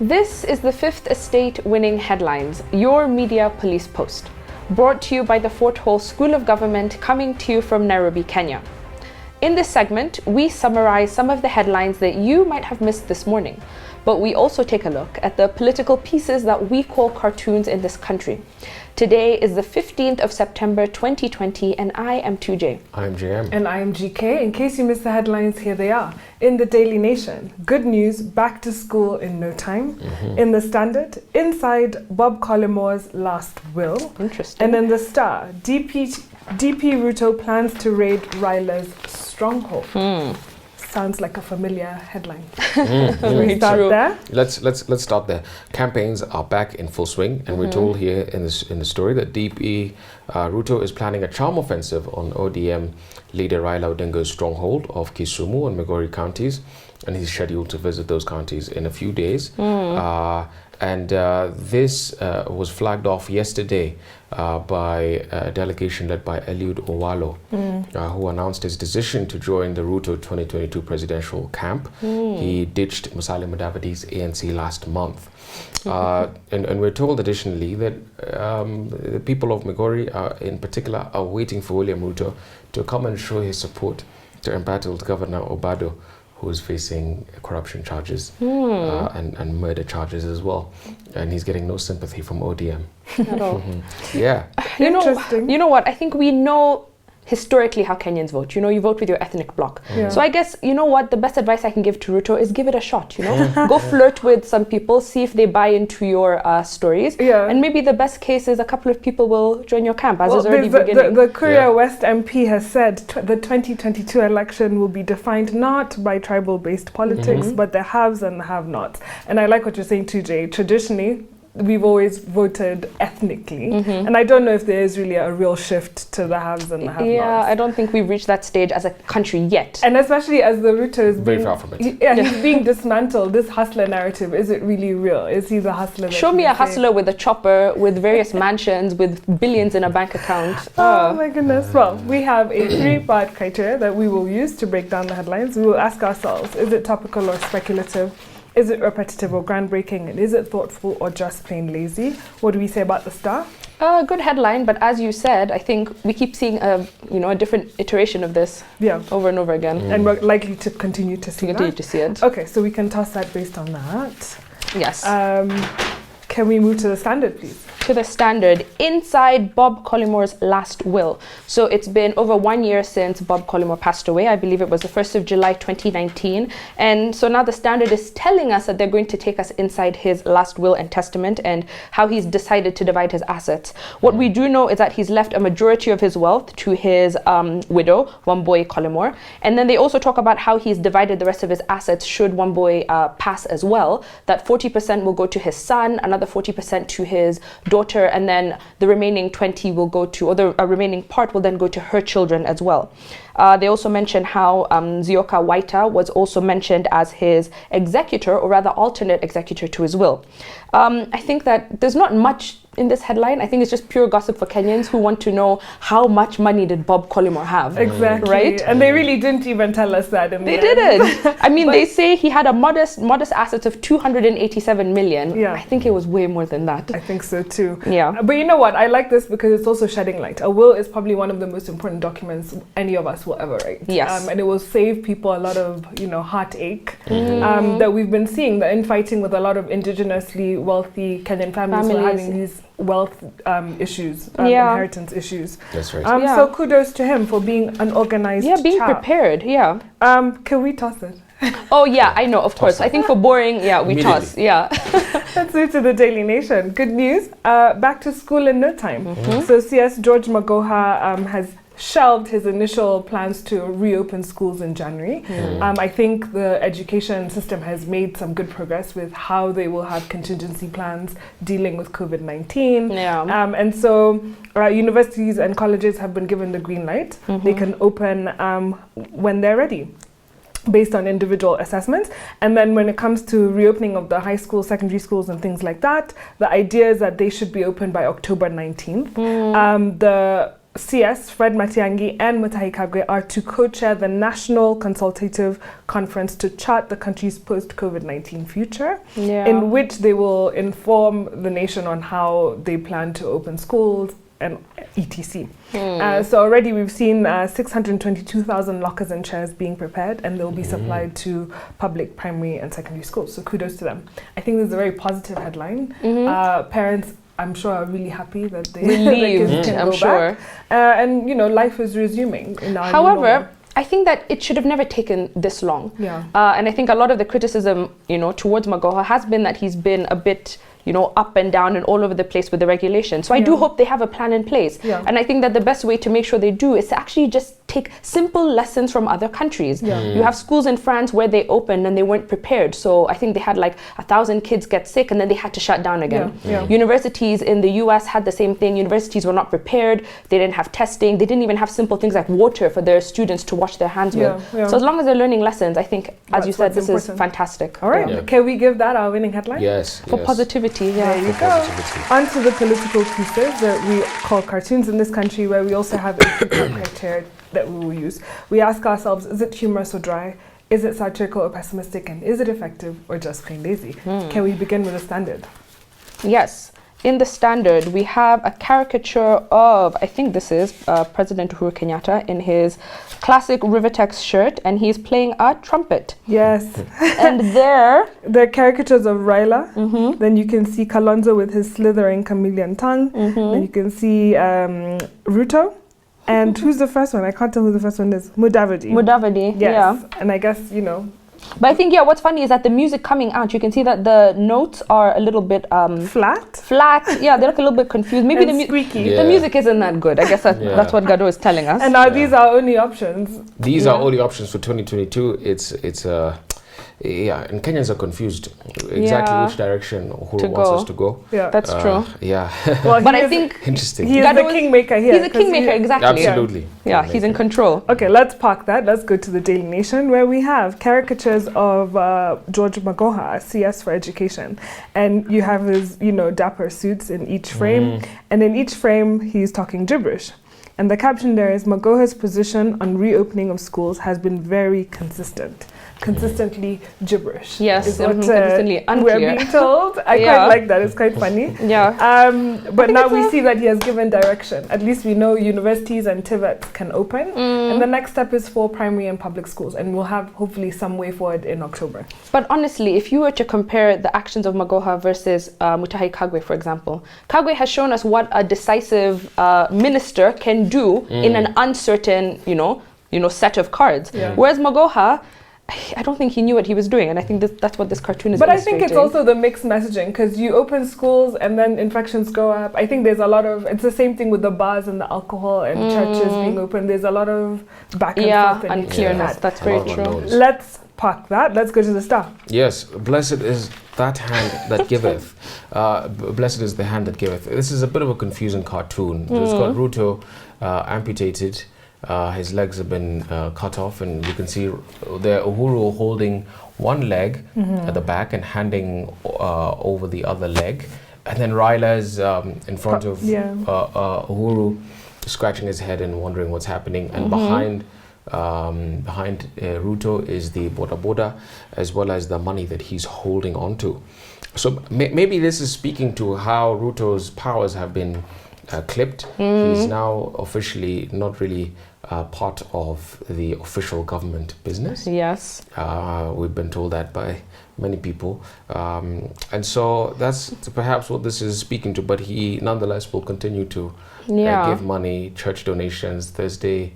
This is the Fifth Estate Winning Headlines, your media police post. Brought to you by the Fort Hall School of Government, coming to you from Nairobi, Kenya. In this segment, we summarize some of the headlines that you might have missed this morning, but we also take a look at the political pieces that we call cartoons in this country. Today is the 15th of September 2020, and I am 2J. I'm JM. And I am GK. In case you missed the headlines, here they are. In the Daily Nation, good news, back to school in no time. In the Standard, inside Bob Collymmore's last will. Interesting. And in the Star, DP RUTO plans to raid Ryla's stronghold. Sounds like a familiar headline. We start there. Let's start there. Campaigns are back in full swing, and we're told here in the story that DP RUTO is planning a charm offensive on ODM leader Raila Odinga's stronghold of Kisumu and Migori counties, and he's scheduled to visit those counties in a few days. This was flagged off yesterday by a delegation led by Eliud Owalo, who announced his decision to join the RUTO 2022 presidential camp. He ditched Musalia Mudavadi's ANC last month. And we're told additionally that the people of Migori in particular are waiting for William Ruto to come and show his support to embattled Governor Obado, who is facing corruption charges and murder charges as well. And he's getting no sympathy from ODM. At all. Yeah. Interesting. You know what? I think we know historically how Kenyans vote. You know, you vote with your ethnic bloc. So I guess, you know what, the best advice I can give to Ruto is give it a shot, you know? Go flirt with some people, see if they buy into your stories. And maybe the best case is a couple of people will join your camp, as is already beginning. The Korea West MP has said the 2022 election will be defined not by tribal-based politics, but the haves and the have-nots. And I like what you're saying, 2J. Traditionally, we've always voted ethnically, and I don't know if there is really a real shift to the haves and the have-nots. Yeah, I don't think we've reached that stage as a country yet. And especially as the Ruto is Very far from it. He's being dismantled. This hustler narrative, is it really real? Is he the hustler? Show me a hustler with a chopper, with various mansions, with billions in a bank account. Oh my goodness. Well, we have a three-part criteria that we will use to break down the headlines. We will ask ourselves, is it topical or speculative? Is it repetitive or groundbreaking? And is it thoughtful or just plain lazy? What do we say about the Star? Good headline, but as you said, I think we keep seeing a different iteration of this over and over again. And we're likely to continue to see it. Okay, so we can toss that based on that. Yes. Can we move to the Standard, please? To the Standard, inside Bob Collymmore's last will. So it's been over 1 year since Bob Collymore passed away. I believe it was the 1st of July 2019. And so now the Standard is telling us that they're going to take us inside his last will and testament and how he's decided to divide his assets. What we do know is that he's left a majority of his wealth to his widow, Wambui Collymore. And then they also talk about how he's divided the rest of his assets should Wambui pass as well. That 40% will go to his son, another 40% to his daughter, and then the remaining 20 will go to, or the remaining part will then go to her children as well. They also mention how Zioka Waita was also mentioned as his executor, or rather alternate executor to his will. I think that there's not much in this headline. I think it's just pure gossip for Kenyans who want to know how much money did Bob Collymore have. Exactly. Right? And they really didn't even tell us that in the end. They didn't. I mean, they say he had a modest assets of 287 million. Yeah. I think it was way more than that. I think so too. Yeah. But you know what? I like this because it's also shedding light. A will is probably one of the most important documents any of us will ever write. Yes. And it will save people a lot of, heartache that we've been seeing, the infighting with a lot of indigenously wealthy Kenyan families who are having these wealth issues, inheritance issues. That's right. So kudos to him for being an organized being chap. prepared. Can we toss it? Oh yeah, I know, of course. I think for boring, we toss. Let's move to the Daily Nation. Good news, back to school in no time. So CS George Magoha has shelved his initial plans to reopen schools in January. I think the education system has made some good progress with how they will have contingency plans dealing with COVID-19. And so universities and colleges have been given the green light. They can open when they're ready, based on individual assessments. And then when it comes to reopening of the high school, secondary schools and things like that, the idea is that they should be open by October 19th. The CS, Fred Matiang'i, and Mutahi Kagwe are to co-chair the National Consultative Conference to chart the country's post-COVID-19 future, in which they will inform the nation on how they plan to open schools and etc. So already we've seen 622,000 lockers and chairs being prepared, and they'll be supplied to public primary and secondary schools. So kudos to them. I think this is a very positive headline. Parents, I'm sure, are really happy that they relieved, can I'm go sure. back. And you know, life is resuming in our However, I think that it should have never taken this long. And I think a lot of the criticism, you know, towards Magoha has been that he's been a bit, you know, up and down and all over the place with the regulation. So I do hope they have a plan in place. And I think that the best way to make sure they do is to actually just take simple lessons from other countries. You have schools in France where they opened and they weren't prepared. So I think they had like 1,000 kids get sick and then they had to shut down again. Universities in the US had the same thing. Universities were not prepared. They didn't have testing. They didn't even have simple things like water for their students to wash their hands with. So as long as they're learning lessons, I think, as you said, this is fantastic. All right. Can we give that our winning headline? Yes. For positivity. There you go. On to the political pieces that we call cartoons in this country, where we also have a criteria that we will use. We ask ourselves, is it humorous or dry? Is it satirical or pessimistic? And is it effective or just plain lazy? Can we begin with the standard? Yes. In the standard, we have a caricature of, I think this is President Uhuru Kenyatta in his classic Rivertex shirt, and he's playing a trumpet. Yes. And there... the caricatures of Raila. Then you can see Kalonzo with his slithering chameleon tongue. Then you can see Ruto. And who's the first one? I can't tell who the first one is. Mudavadi. Yes. And I guess, you know... But I think, what's funny is that the music coming out, you can see that the notes are a little bit... flat. Yeah, they look a little bit confused. Maybe the music isn't that good. I guess that's what Gado is telling us. And now these are only options. These are only options for 2022. It's and Kenyans are confused exactly which direction Uhuru wants us to go. That's true. Well, but I think interesting. He is the kingmaker here. He's a kingmaker, exactly. Absolutely. Yeah, he's in control. Okay, let's park that. Let's go to the Daily Nation, where we have caricatures of George Magoha, CS for Education, and you have his, you know, dapper suits in each frame, and in each frame he's talking gibberish. And the caption there is, Magoha's position on reopening of schools has been very consistent. Consistently gibberish. Yes, is what, consistently unclear. We're being told. I quite like that. It's quite funny. But now we see that he has given direction. At least we know universities and TVETs can open. And the next step is for primary and public schools. And we'll have hopefully some way forward in October. But honestly, if you were to compare the actions of Magoha versus Mutahi Kagwe, for example, Kagwe has shown us what a decisive minister can do in an uncertain, you know, set of cards. Whereas Magoha, I don't think he knew what he was doing, and I think that's what this cartoon is illustrating. But I think it's also the mixed messaging, because you open schools and then infections go up. I think there's a lot of, it's the same thing with the bars and the alcohol and churches being open. There's a lot of back and forth. Unclearness. That's very true. Let's park that. Let's go to the Star. Yes, blessed is that hand that giveth. Blessed is the hand that giveth. This is a bit of a confusing cartoon. It's got Ruto amputated. His legs have been cut off, and you can see there Uhuru holding one leg at the back and handing over the other leg, and then Raila is in front of Uhuru, scratching his head and wondering what's happening, and behind Ruto is the boda boda, as well as the money that he's holding onto. So maybe this is speaking to how Ruto's powers have been clipped. He's now officially not really part of the official government business. Yes. We've been told that by many people. And so that's perhaps what this is speaking to, but he nonetheless will continue to give money, church donations, Thursday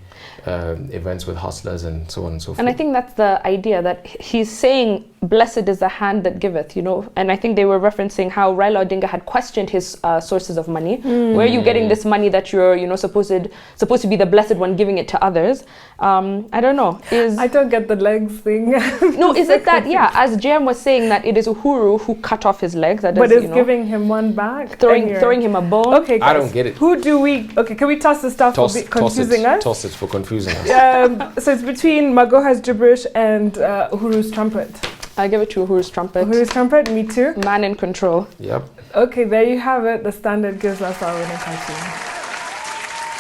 events with hustlers, and so on and so forth. And I think that's the idea, that he's saying, blessed is the hand that giveth, you know. And I think they were referencing how Raila Odinga had questioned his sources of money. Where are you getting this money that you're, you know, supposed to be the blessed one giving it to others? I don't know. I don't get the legs thing. No, is it that, as JM was saying, that it is Uhuru who cut off his legs? That but is giving him one back? Throwing him a bone? Okay, guys, I don't get it. Who do we... Okay, can we toss the stuff for confusing us? Toss it for confusing us. So it's between Magoha's gibberish and Uhuru's trumpet. I give it to Uhuru's trumpet. Uhuru's trumpet, me too. Man in control. Yep. Okay, there you have it. The Standard gives us our winning cartoon.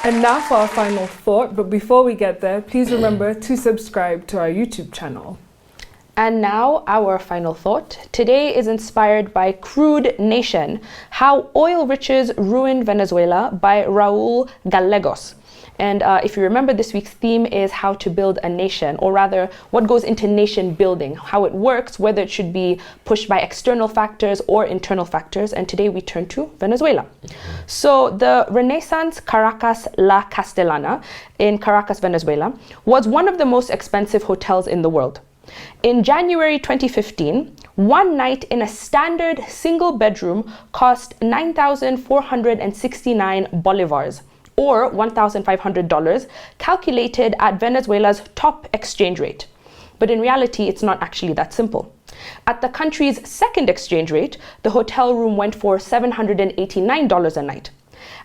And now for our final thought, but before we get there, please remember to subscribe to our YouTube channel. And now our final thought. Today is inspired by Crude Nation, How Oil Riches Ruined Venezuela by Raul Gallegos. And if you remember, this week's theme is how to build a nation, or rather what goes into nation building, how it works, whether it should be pushed by external factors or internal factors. And today we turn to Venezuela. So the Renaissance Caracas La Castellana in Caracas, Venezuela, was one of the most expensive hotels in the world. In January 2015, one night in a standard single bedroom cost 9,469 bolivars, or $1,500, calculated at Venezuela's top exchange rate. But in reality, it's not actually that simple. At the country's second exchange rate, the hotel room went for $789 a night.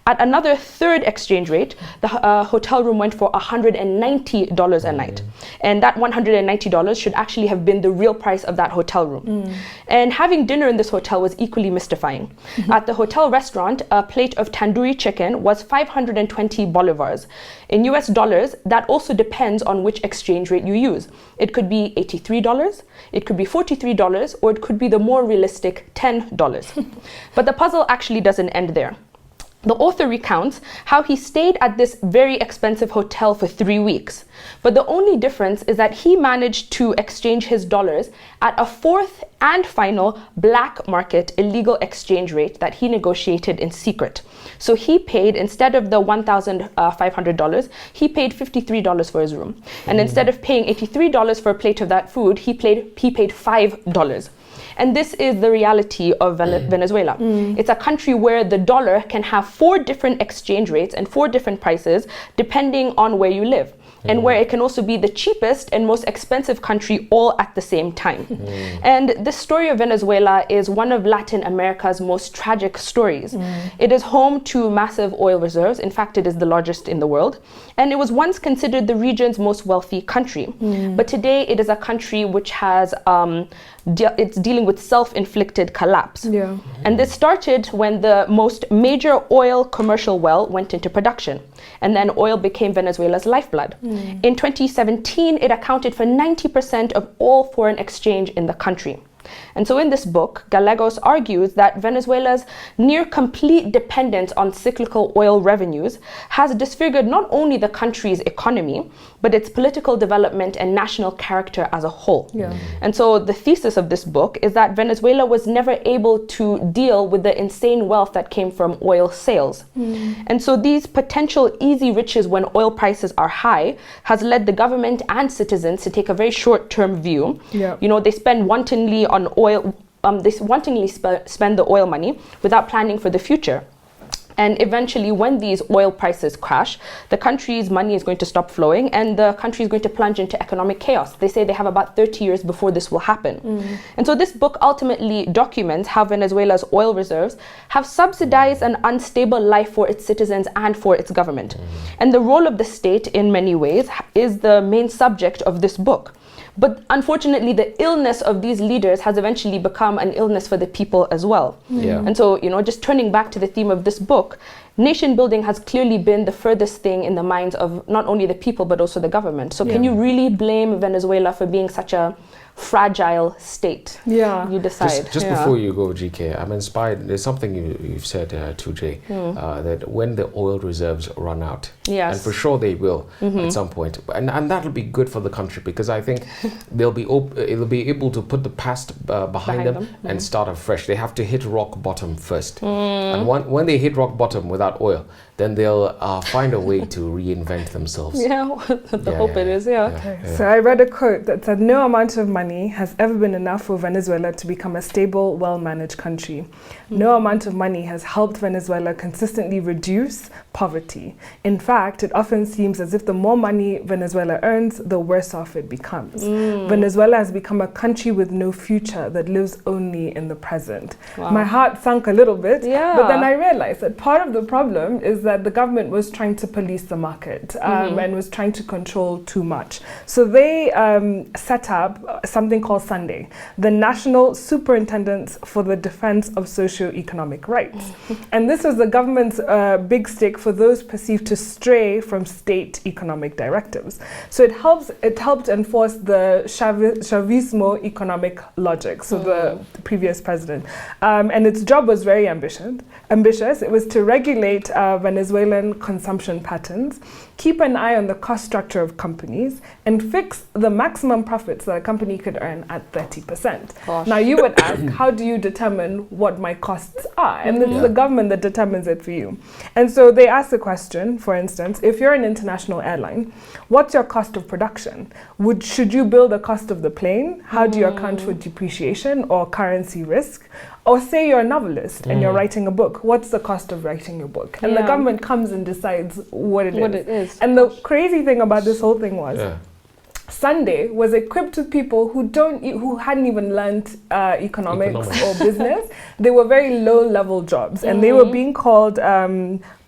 At another third exchange rate, the hotel room went for $190 a night. And that $190 should actually have been the real price of that hotel room. And having dinner in this hotel was equally mystifying. At the hotel restaurant, a plate of tandoori chicken was 520 bolivars. In US dollars, that also depends on which exchange rate you use. It could be $83, it could be $43, or it could be the more realistic $10. But the puzzle actually doesn't end there. The author recounts how he stayed at this very expensive hotel for 3 weeks. But the only difference is that he managed to exchange his dollars at a fourth and final black market illegal exchange rate that he negotiated in secret. So he paid, instead of the $1,500, he paid $53 for his room. And instead of paying $83 for a plate of that food, he paid $5. And this is the reality of Venezuela. It's a country where the dollar can have 4 different exchange rates and 4 different prices depending on where you live. And where it can also be the cheapest and most expensive country all at the same time. And the story of Venezuela is one of Latin America's most tragic stories. It is home to massive oil reserves. In fact, it is the largest in the world. And it was once considered the region's most wealthy country. But today it is a country which has it's dealing with self-inflicted collapse. And this started when the most major oil commercial well went into production. And then oil became Venezuela's lifeblood. In 2017, it accounted for 90% of all foreign exchange in the country. And so in this book, Gallegos argues that Venezuela's near complete dependence on cyclical oil revenues has disfigured not only the country's economy, but its political development and national character as a whole. And so the thesis of this book is that Venezuela was never able to deal with the insane wealth that came from oil sales. And so these potential easy riches when oil prices are high has led the government and citizens to take a very short-term view. You know, they spend wantonly on oil, they wantonly spend the oil money without planning for the future. And eventually, when these oil prices crash, the country's money is going to stop flowing and the country is going to plunge into economic chaos. They say they have about 30 years before this will happen. And so this book ultimately documents how Venezuela's oil reserves have subsidized an unstable life for its citizens and for its government. And the role of the state, in many ways, is the main subject of this book. But unfortunately, the illness of these leaders has eventually become an illness for the people as well. And so, you know, just turning back to the theme of this book, nation building has clearly been the furthest thing in the minds of not only the people, but also the government. So can you really blame Venezuela for being such a fragile state? You decide. Just before you go, GK, I'm inspired. There's something you've said too, Jay, that when the oil reserves run out, and for sure they will at some point, and that'll be good for the country because I think it'll be able to put the past behind them and start afresh. They have to hit rock bottom first, and when they hit rock bottom without oil, then they'll find a way to reinvent themselves. The hope it is. So I read a quote that said, "No amount of money has ever been enough for Venezuela to become a stable, well-managed country. No amount of money has helped Venezuela consistently reduce poverty. In fact, it often seems as if the more money Venezuela earns, the worse off it becomes. Venezuela has become a country with no future that lives only in the present." My heart sunk a little bit, but then I realized that part of the problem problem is that the government was trying to police the market and was trying to control too much. So they set up something called Sunday, the National Superintendents for the Defense of Socio-Economic Rights. And this was the government's big stick for those perceived to stray from state economic directives. So it helped enforce the Chavismo economic logic, so the previous president. And its job was very ambitious. It was to regulate Venezuelan consumption patterns, keep an eye on the cost structure of companies, and fix the maximum profits that a company could earn at 30%. Gosh. Now you would ask, how do you determine what my costs are? And it's the government that determines it for you. And so they asked the question, for instance, if you're an international airline, what's your cost of production? Should you bill the cost of the plane? How do you account for depreciation or currency risk? Or say you're a novelist and you're writing a book. What's the cost of writing your book? And the government comes and decides what it is. And the crazy thing about this whole thing was Sunday was equipped with people who hadn't even learned economics or business. They were very low-level jobs, and they were being called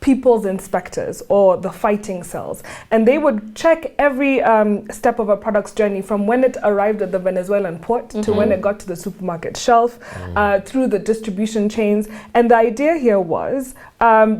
people's inspectors or the fighting cells. And they would check every step of a product's journey from when it arrived at the Venezuelan port to when it got to the supermarket shelf, through the distribution chains. And the idea here was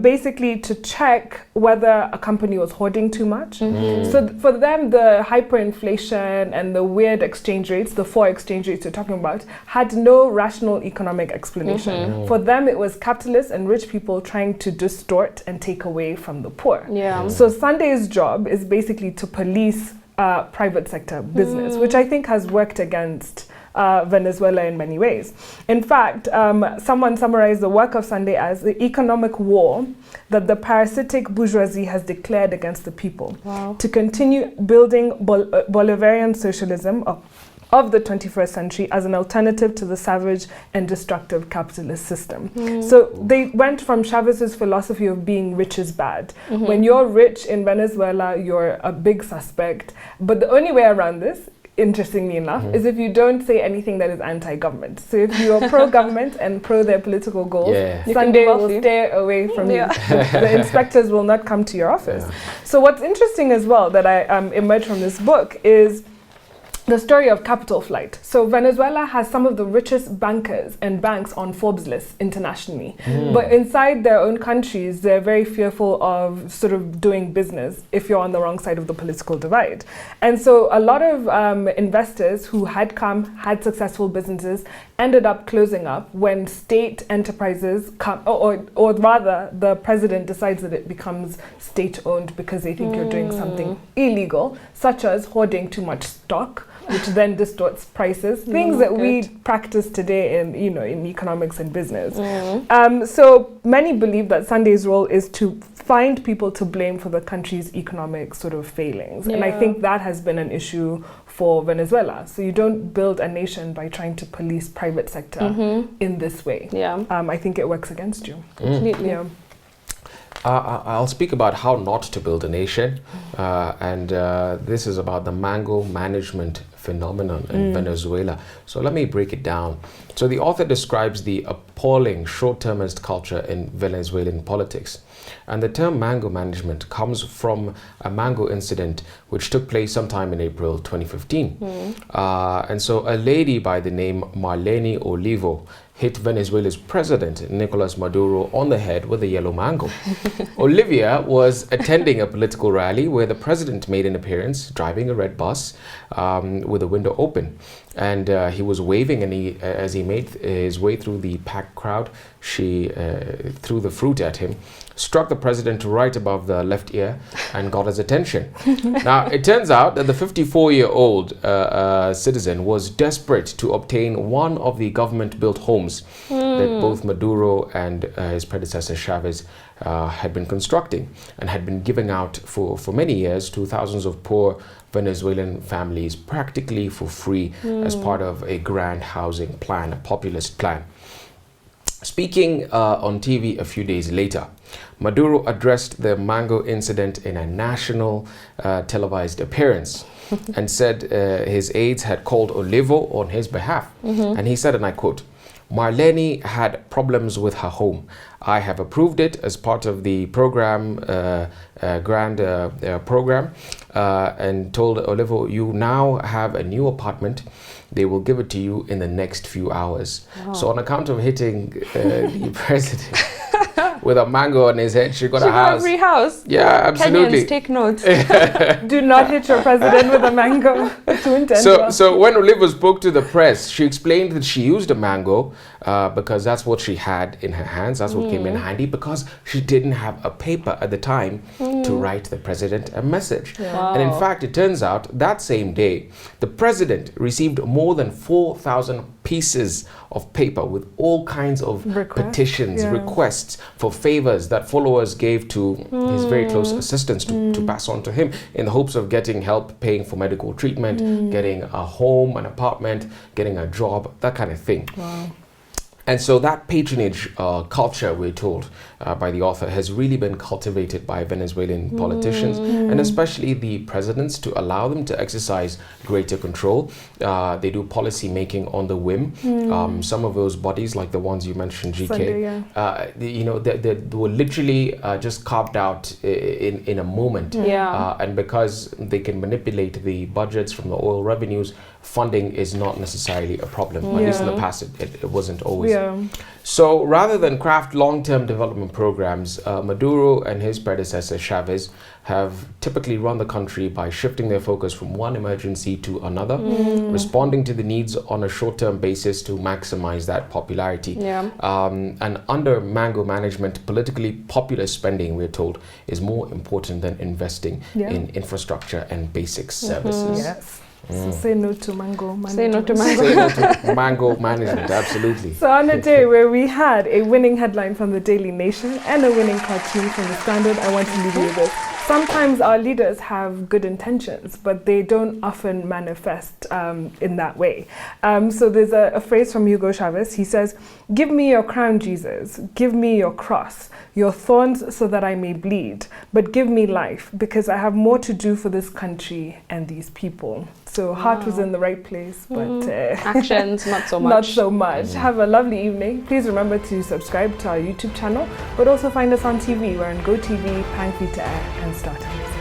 basically to check whether a company was hoarding too much. So for them, the hyperinflation and the weird exchange rates, the 4 exchange rates you're talking about, had no rational economic explanation. For them, it was capitalists and rich people trying to distort and take away from the poor. So Sunday's job is basically to police private sector business, which I think has worked against Venezuela in many ways. In fact, someone summarized the work of Sunday as the economic war that the parasitic bourgeoisie has declared against the people to continue building Bolivarian socialism of the 21st century as an alternative to the savage and destructive capitalist system. So they went from Chavez's philosophy of being rich is bad. When you're rich in Venezuela, you're a big suspect. But the only way around this, interestingly enough, is if you don't say anything that is anti-government. So if you're pro-government and pro their political goals, Sunday will stay away from you. The inspectors will not come to your office. So what's interesting as well that I emerged from this book is the story of capital flight. So Venezuela has some of the richest bankers and banks on Forbes lists internationally. But inside their own countries, they're very fearful of sort of doing business if you're on the wrong side of the political divide. And so a lot of investors who had successful businesses ended up closing up when state enterprises come, or rather the president decides that it becomes state-owned because they think you're doing something illegal, such as hoarding too much stock, which then distorts prices, things that we practice today in economics and business. So many believe that Sunday's role is to find people to blame for the country's economic sort of failings. And I think that has been an issue for Venezuela. So you don't build a nation by trying to police private sector in this way. I think it works against you. Completely. I'll speak about how not to build a nation, and this is about the mango management phenomenon in Venezuela. So let me break it down. So the author describes the appalling short-termist culture in Venezuelan politics. And the term mango management comes from a mango incident which took place sometime in April 2015. And so a lady by the name Marlene Olivo hit Venezuela's president, Nicolas Maduro, on the head with a yellow mango. Olivia was attending a political rally where the president made an appearance, driving a red bus with the window open. And he was waving, and as he made his way through the packed crowd, she threw the fruit at him, struck the president right above the left ear, and got his attention. Now, it turns out that the 54-year-old citizen was desperate to obtain one of the government-built homes that both Maduro and his predecessor Chavez had been constructing and had been giving out for many years to thousands of poor Venezuelan families practically for free as part of a grand housing plan, a populist plan. Speaking on TV a few days later, Maduro addressed the mango incident in a national televised appearance and said his aides had called Olivo on his behalf. And he said, and I quote, Marlene had problems with her home. I have approved it as part of the program, program, and told Olivo, you now have a new apartment. They will give it to you in the next few hours. Wow. So on account of hitting the president with a mango on his head, she got a house. Got a free house. Yeah, absolutely. Kenyans, take notes. Do not hit your president with a mango. Too intense. So when Olivo spoke to the press, she explained that she used a mango because that's what she had in her hands. That's what came in handy, because she didn't have a paper at the time to write the president a message. Yeah. Wow. And in fact, it turns out that same day, the president received more than 4,000 pieces of paper with all kinds of petitions, requests for favors that followers gave to his very close assistants to pass on to him, in the hopes of getting help paying for medical treatment, getting a home, an apartment, getting a job, that kind of thing. Wow. And so that patronage culture, we're told by the author, has really been cultivated by Venezuelan politicians, and especially the presidents, to allow them to exercise greater control. They do policy making on the whim. Some of those bodies, like the ones you mentioned, GK, Sunday, they were literally just carved out in a moment. And because they can manipulate the budgets from the oil revenues, funding is not necessarily a problem. At least in the past, it wasn't always. So rather than craft long-term development programs, Maduro and his predecessor Chavez have typically run the country by shifting their focus from one emergency to another, responding to the needs on a short-term basis to maximize that popularity. And under Mango management, politically popular spending, we're told, is more important than investing in infrastructure and basic services. Yes. So say no to mango management. Say no to mango. Say no to mango management, absolutely. So on a day where we had a winning headline from the Daily Nation and a winning cartoon from the Standard, I want to leave you with this. Sometimes our leaders have good intentions, but they don't often manifest in that way. So there's a phrase from Hugo Chavez. He says, "Give me your crown, Jesus. Give me your cross, your thorns so that I may bleed. But give me life, because I have more to do for this country and these people." So heart was in the right place, but actions, not so much. Not so much. Have a lovely evening. Please remember to subscribe to our YouTube channel, but also find us on TV. We're on GoTV, Pang Free to Air, and Star Times.